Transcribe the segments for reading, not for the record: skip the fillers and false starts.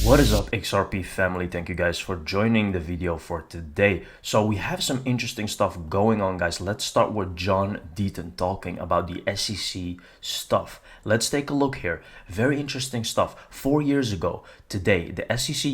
What is up, XRP family? Thank you guys for joining the video for today. So we have some interesting stuff going on, guys. Let's start with John Deaton talking about the SEC stuff. Let's take a look here. Very interesting stuff. 4 years ago today, the SEC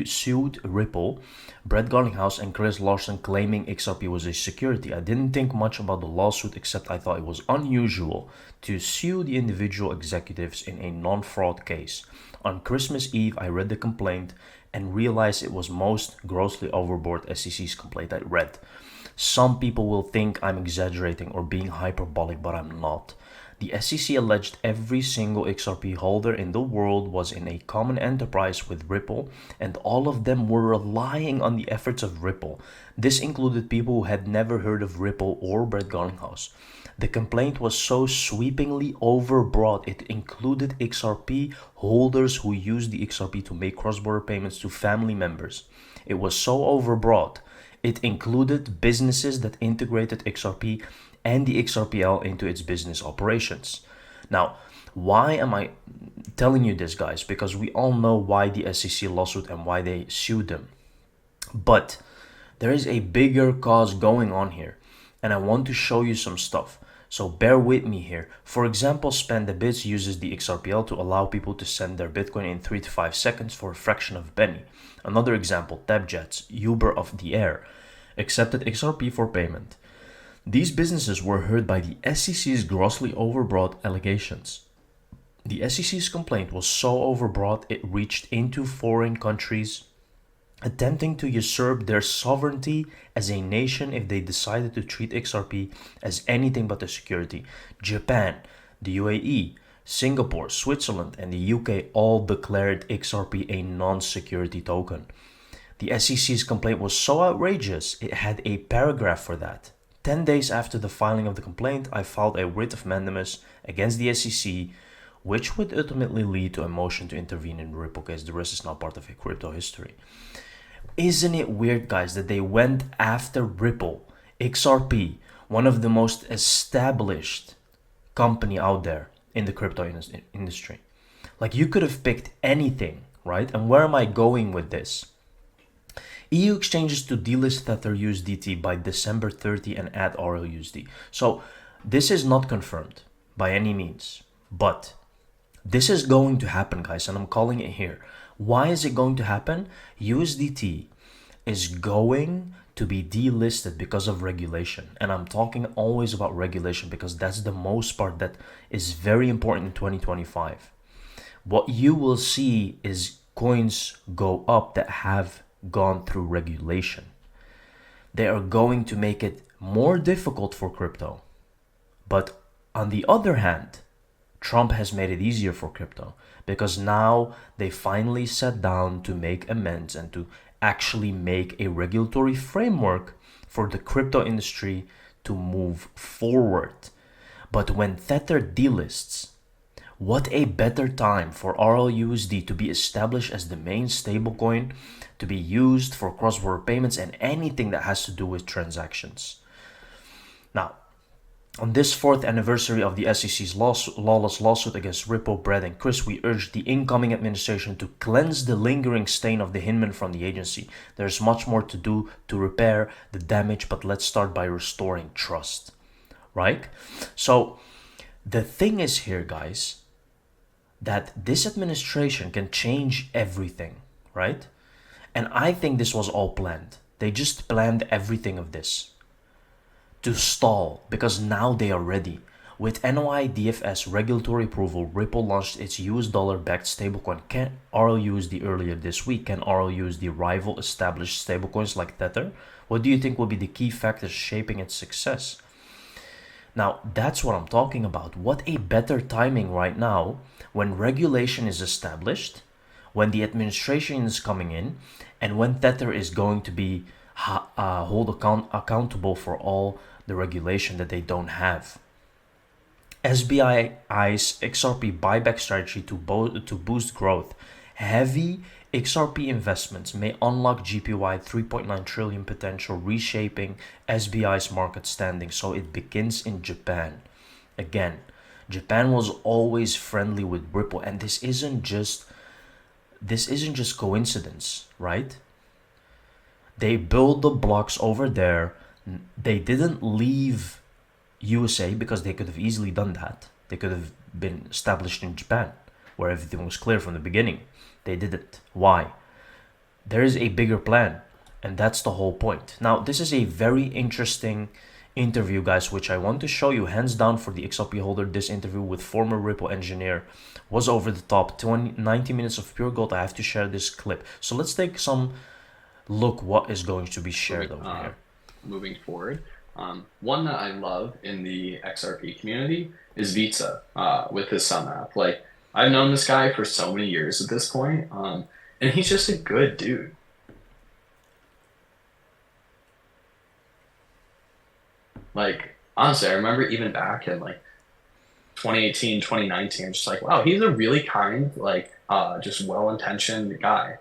sued Ripple, Brett Garlinghouse, and Chris Larsen, claiming XRP was a security. I didn't think much about the lawsuit, except I thought it was unusual to sue the individual executives in a non-fraud case. On Christmas Eve, I read the complaint and realized it was most grossly overboard SEC's complaint I read. Some people will think I'm exaggerating or being hyperbolic, but I'm not. The SEC alleged every single XRP holder in the world was in a common enterprise with Ripple, and all of them were relying on the efforts of Ripple. This included people who had never heard of Ripple or Brett Garlinghouse. The complaint was so sweepingly overbroad, it included XRP holders who used the XRP to make cross-border payments to family members. It was so overbroad, it included businesses that integrated XRP and the XRPL into its business operations. Now, why am I telling you this, guys? Because we all know why the SEC lawsuit and why they sued them. But there is a bigger cause going on here, and I want to show you some stuff. So bear with me here. For example, SpendaBits uses the XRPL to allow people to send their Bitcoin in 3 to 5 seconds for a fraction of a penny. Another example, TapJets, Uber of the air, accepted XRP for payment. These businesses were hurt by the SEC's grossly overbroad allegations. The SEC's complaint was so overbroad it reached into foreign countries, attempting to usurp their sovereignty as a nation if they decided to treat XRP as anything but a security. Japan, the UAE, Singapore, Switzerland, and the UK all declared XRP a non-security token. The SEC's complaint was so outrageous, it had a paragraph for that. 10 days after the filing of the complaint, I filed a writ of mandamus against the SEC, which would ultimately lead to a motion to intervene in the Ripple case. The rest is now part of a crypto history. Isn't it weird, guys, that they went after Ripple, XRP, one of the most established company out there in the crypto industry? Like, you could have picked anything, right? And where am I going with this? EU exchanges to delist Tether USDT by December 30 and add RLUSD. So this is not confirmed by any means, but this is going to happen, guys, and I'm calling it here. Why is it going to happen? USDT is going to be delisted because of regulation. And I'm talking always about regulation because that's the most part that is very important in 2025. What you will see is coins go up that have gone through regulation. They are going to make it more difficult for crypto. But on the other hand, Trump has made it easier for crypto because now they finally sat down to make amends and to actually make a regulatory framework for the crypto industry to move forward. But when Tether delists, what a better time for RLUSD to be established as the main stablecoin to be used for cross-border payments and anything that has to do with transactions. Now, on this 4th anniversary of the SEC's lawless lawsuit against Ripple, Brett, and Chris, we urge the incoming administration to cleanse the lingering stain of the Hinman from the agency. There's much more to do to repair the damage, but let's start by restoring trust, right? So the thing is here, guys, that this administration can change everything, right? And I think this was all planned. They just planned everything of this to stall because now they are ready. With NOI DFS regulatory approval, Ripple launched its US dollar-backed stablecoin RLUSD earlier this week. Can RLUSD rival established stablecoins like Tether? What do you think will be the key factors shaping its success? Now, that's what I'm talking about. What a better timing right now when regulation is established, when the administration is coming in, and when Tether is going to be accountable for all the regulation that they don't have. SBI's XRP buyback strategy to boost growth. Heavy XRP investments may unlock GPY 3.9 trillion potential, reshaping SBI's market standing. So it begins in Japan. Again, Japan was always friendly with Ripple, and this isn't just this isn't just coincidence, right? They build the blocks over there. They didn't leave USA because they could have easily done that. They could have been established in Japan, where everything was clear from the beginning. They didn't. Why? There is a bigger plan, and that's the whole point. Now, this is a very interesting interview, guys, which I want to show you hands down for the XRP holder. This interview with former Ripple engineer was over the top. 90 minutes of pure gold. I have to share this clip. So let's take some look what is going to be shared over here. Moving forward, one that I love in the XRP community is Vitsa with his Sum app. Like, I've known this guy for so many years at this point, and he's just a good dude. Like, honestly, I remember even back in like 2018, 2019, I'm just like, wow, he's a really kind, like, just well-intentioned guy.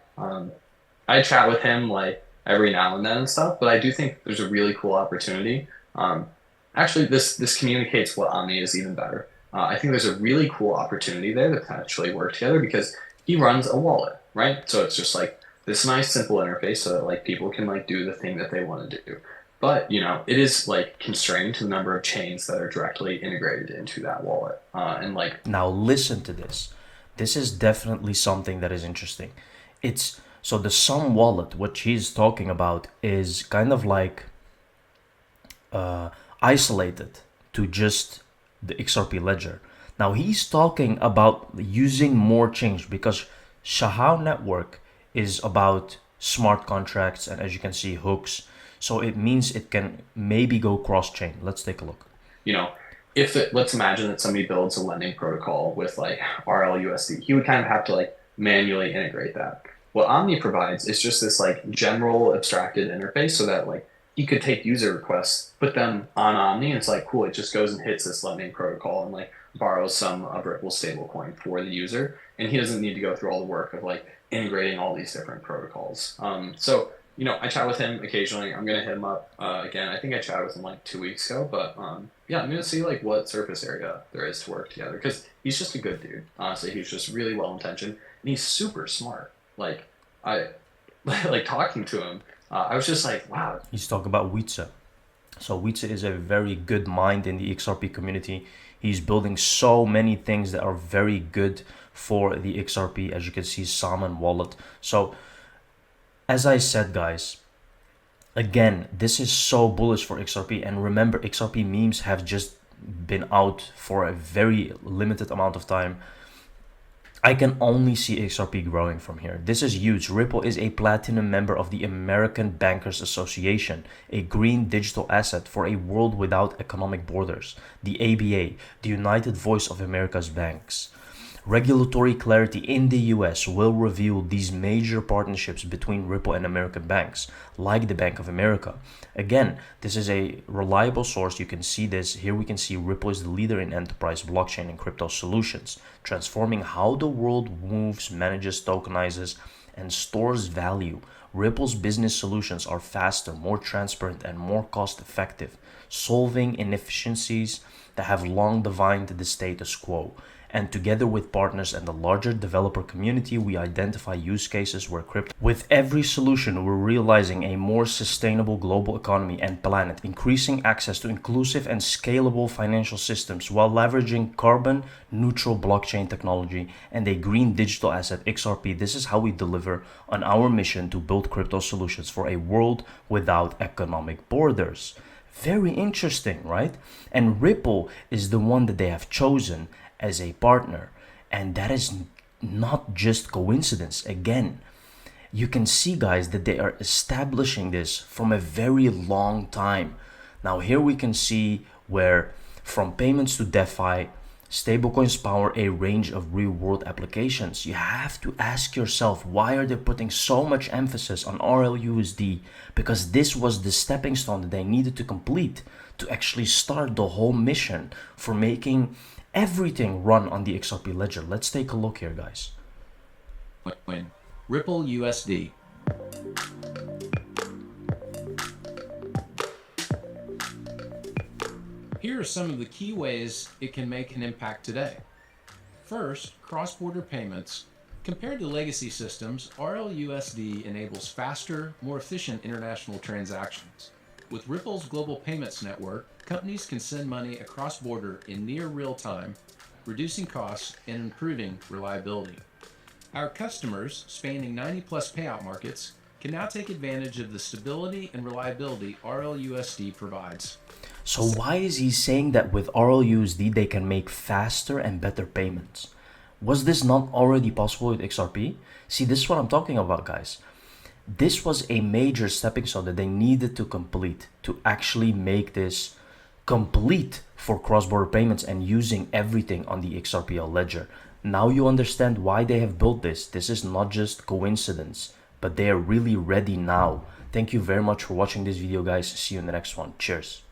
I chat with him like every now and then and stuff, but I do think there's a really cool opportunity. Actually, this communicates what Omni is even better. I think there's a really cool opportunity there to potentially work together because he runs a wallet, right? So it's just like this nice simple interface so that like people can like do the thing that they want to do. But you know, it is like constrained to the number of chains that are directly integrated into that wallet. And like now listen to this. This is definitely something that is interesting. It's so the Sum wallet, what he's talking about, is kind of like isolated to just the XRP ledger. Now he's talking about using more change because Xahau network is about smart contracts and, as you can see, hooks. So it means it can maybe go cross-chain. Let's take a look. You know, let's imagine that somebody builds a lending protocol with like RLUSD, he would kind of have to like manually integrate that. What Omni provides is just this like general abstracted interface so that like he could take user requests, put them on Omni, and it's like, cool, it just goes and hits this lending protocol and like borrows some of Ripple stablecoin for the user. And he doesn't need to go through all the work of like integrating all these different protocols. So, you know, I chat with him occasionally. I'm going to hit him up again. I think I chatted with him like 2 weeks ago, but yeah, I'm going to see like what surface area there is to work together because he's just a good dude. Honestly, he's just really well-intentioned and he's super smart. Like I like talking to him. I was just like, wow. He's talking about Vitsa. So Vitsa is a very good mind in the XRP community. He's building so many things that are very good for the XRP, as you can see, Salmon wallet. So as I said, guys, again, this is so bullish for XRP. And remember, XRP memes have just been out for a very limited amount of time. I can only see XRP growing from here. This is huge. Ripple is a platinum member of the American Bankers Association, a green digital asset for a world without economic borders. The ABA, the United Voice of America's Banks. Regulatory clarity in the US will reveal these major partnerships between Ripple and American banks, like the Bank of America. Again, this is a reliable source. You can see this. Here we can see Ripple is the leader in enterprise blockchain and crypto solutions, transforming how the world moves, manages, tokenizes, and stores value. Ripple's business solutions are faster, more transparent, and more cost-effective, solving inefficiencies that have long defined the status quo. And together with partners and the larger developer community, we identify use cases where crypto. With every solution, we're realizing a more sustainable global economy and planet, increasing access to inclusive and scalable financial systems while leveraging carbon neutral blockchain technology and a green digital asset, XRP. This is how we deliver on our mission to build crypto solutions for a world without economic borders. Very interesting, right? And Ripple is the one that they have chosen as a partner, and that is not just coincidence. Again, you can see, guys, that they are establishing this from a very long time. Now here we can see where from payments to DeFi, stablecoins power a range of real-world applications. You have to ask yourself, why are they putting so much emphasis on RLUSD? Because this was the stepping stone that they needed to complete to actually start the whole mission for making everything run on the XRP ledger. Let's take a look here, guys. Ripple USD. Here are some of the key ways it can make an impact today. First, cross-border payments Compared to legacy systems, RLUSD enables faster, more efficient international transactions. With Ripple's global payments network, companies can send money across border in near real time, reducing costs and improving reliability. Our customers, spanning 90-plus payout markets, can now take advantage of the stability and reliability RLUSD provides. So why is he saying that with RLUSD they can make faster and better payments? Was this not already possible with XRP? See, this is what I'm talking about, guys. This was a major stepping stone that they needed to complete to actually make this complete for cross-border payments and using everything on the XRPL ledger. Now you understand why they have built this. This is not just coincidence, but they are really ready now. Thank you very much for watching this video, guys. See you in the next one. Cheers.